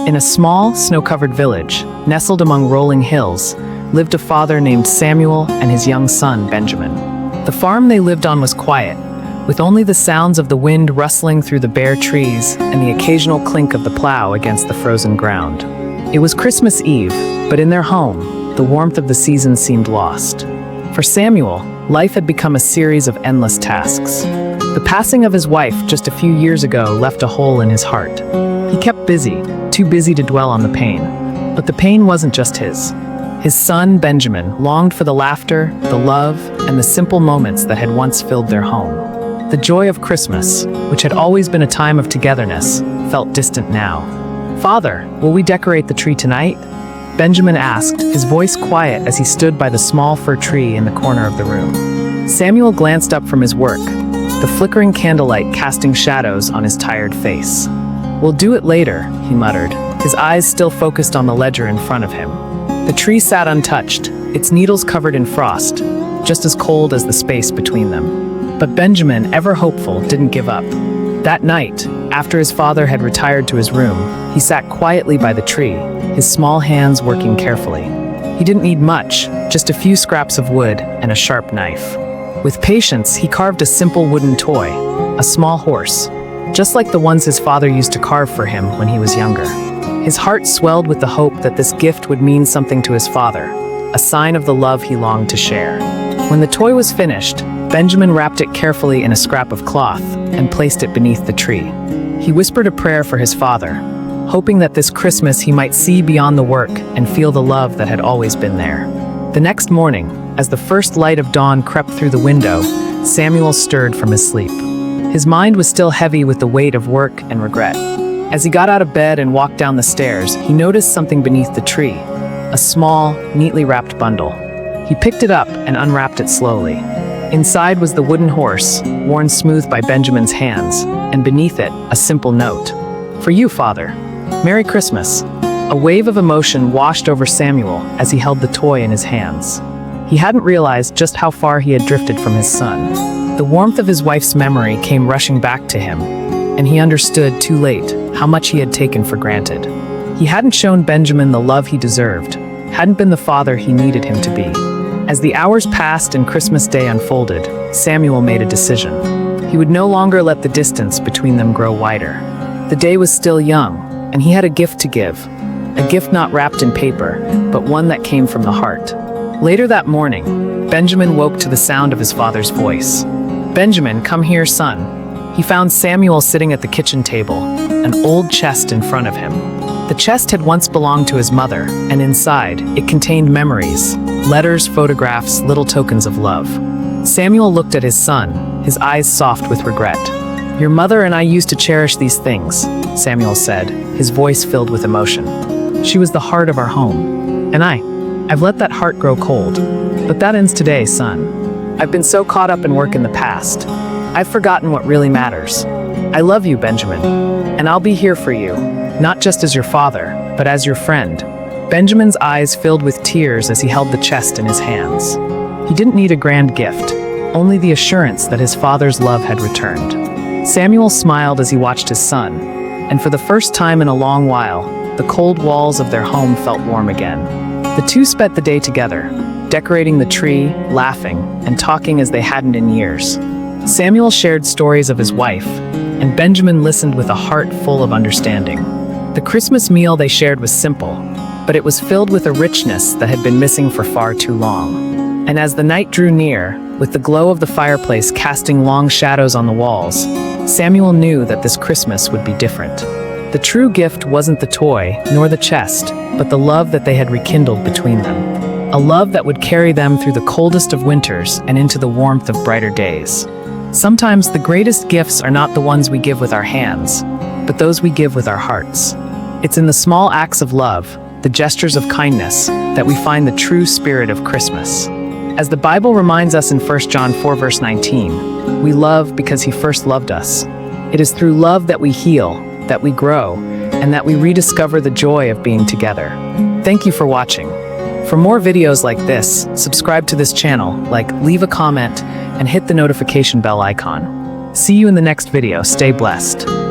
In a small, snow-covered village, nestled among rolling hills, lived a father named Samuel and his young son, Benjamin. The farm they lived on was quiet, with only the sounds of the wind rustling through the bare trees and the occasional clink of the plow against the frozen ground. It was Christmas Eve, but in their home, the warmth of the season seemed lost. For Samuel, life had become a series of endless tasks. The passing of his wife just a few years ago left a hole in his heart. He kept busy, too busy to dwell on the pain. But the pain wasn't just his. His son, Benjamin, longed for the laughter, the love, and the simple moments that had once filled their home. The joy of Christmas, which had always been a time of togetherness, felt distant now. "Father, will we decorate the tree tonight?" Benjamin asked, his voice quiet as he stood by the small fir tree in the corner of the room. Samuel glanced up from his work, the flickering candlelight casting shadows on his tired face. "We'll do it later," he muttered, his eyes still focused on the ledger in front of him. The tree sat untouched, its needles covered in frost, just as cold as the space between them. But Benjamin, ever hopeful, didn't give up. That night, after his father had retired to his room, he sat quietly by the tree, his small hands working carefully. He didn't need much, just a few scraps of wood and a sharp knife. With patience, he carved a simple wooden toy, a small horse, just like the ones his father used to carve for him when he was younger. His heart swelled with the hope that this gift would mean something to his father, a sign of the love he longed to share. When the toy was finished, Benjamin wrapped it carefully in a scrap of cloth and placed it beneath the tree. He whispered a prayer for his father, hoping that this Christmas he might see beyond the work and feel the love that had always been there. The next morning, as the first light of dawn crept through the window, Samuel stirred from his sleep. His mind was still heavy with the weight of work and regret. As he got out of bed and walked down the stairs, he noticed something beneath the tree, a small, neatly wrapped bundle. He picked it up and unwrapped it slowly. Inside was the wooden horse, worn smooth by Benjamin's hands, and beneath it, a simple note. "For you, Father. Merry Christmas." A wave of emotion washed over Samuel as he held the toy in his hands. He hadn't realized just how far he had drifted from his son. The warmth of his wife's memory came rushing back to him, and he understood too late how much he had taken for granted. He hadn't shown Benjamin the love he deserved, hadn't been the father he needed him to be. As the hours passed and Christmas Day unfolded, Samuel made a decision. He would no longer let the distance between them grow wider. The day was still young, and he had a gift to give. A gift not wrapped in paper, but one that came from the heart. Later that morning, Benjamin woke to the sound of his father's voice. "Benjamin, come here, son." He found Samuel sitting at the kitchen table, an old chest in front of him. The chest had once belonged to his mother, and inside, it contained memories, letters, photographs, little tokens of love. Samuel looked at his son, his eyes soft with regret. "Your mother and I used to cherish these things," Samuel said, his voice filled with emotion. "She was the heart of our home. And I've let that heart grow cold. But that ends today, son. I've been so caught up in work in the past. I've forgotten what really matters. I love you, Benjamin, and I'll be here for you, not just as your father, but as your friend." Benjamin's eyes filled with tears as he held the chest in his hands. He didn't need a grand gift, only the assurance that his father's love had returned. Samuel smiled as he watched his son, and for the first time in a long while, the cold walls of their home felt warm again. The two spent the day together, decorating the tree, laughing, and talking as they hadn't in years. Samuel shared stories of his wife, and Benjamin listened with a heart full of understanding. The Christmas meal they shared was simple, but it was filled with a richness that had been missing for far too long. And as the night drew near, with the glow of the fireplace casting long shadows on the walls, Samuel knew that this Christmas would be different. The true gift wasn't the toy, nor the chest, but the love that they had rekindled between them. A love that would carry them through the coldest of winters and into the warmth of brighter days. Sometimes the greatest gifts are not the ones we give with our hands, but those we give with our hearts. It's in the small acts of love, the gestures of kindness, that we find the true spirit of Christmas. As the Bible reminds us in 1 John 4 verse 19, we love because he first loved us. It is through love that we heal, that we grow, and that we rediscover the joy of being together. Thank you for watching. For more videos like this, subscribe to this channel, leave a comment, and hit the notification bell icon. See you in the next video. Stay blessed.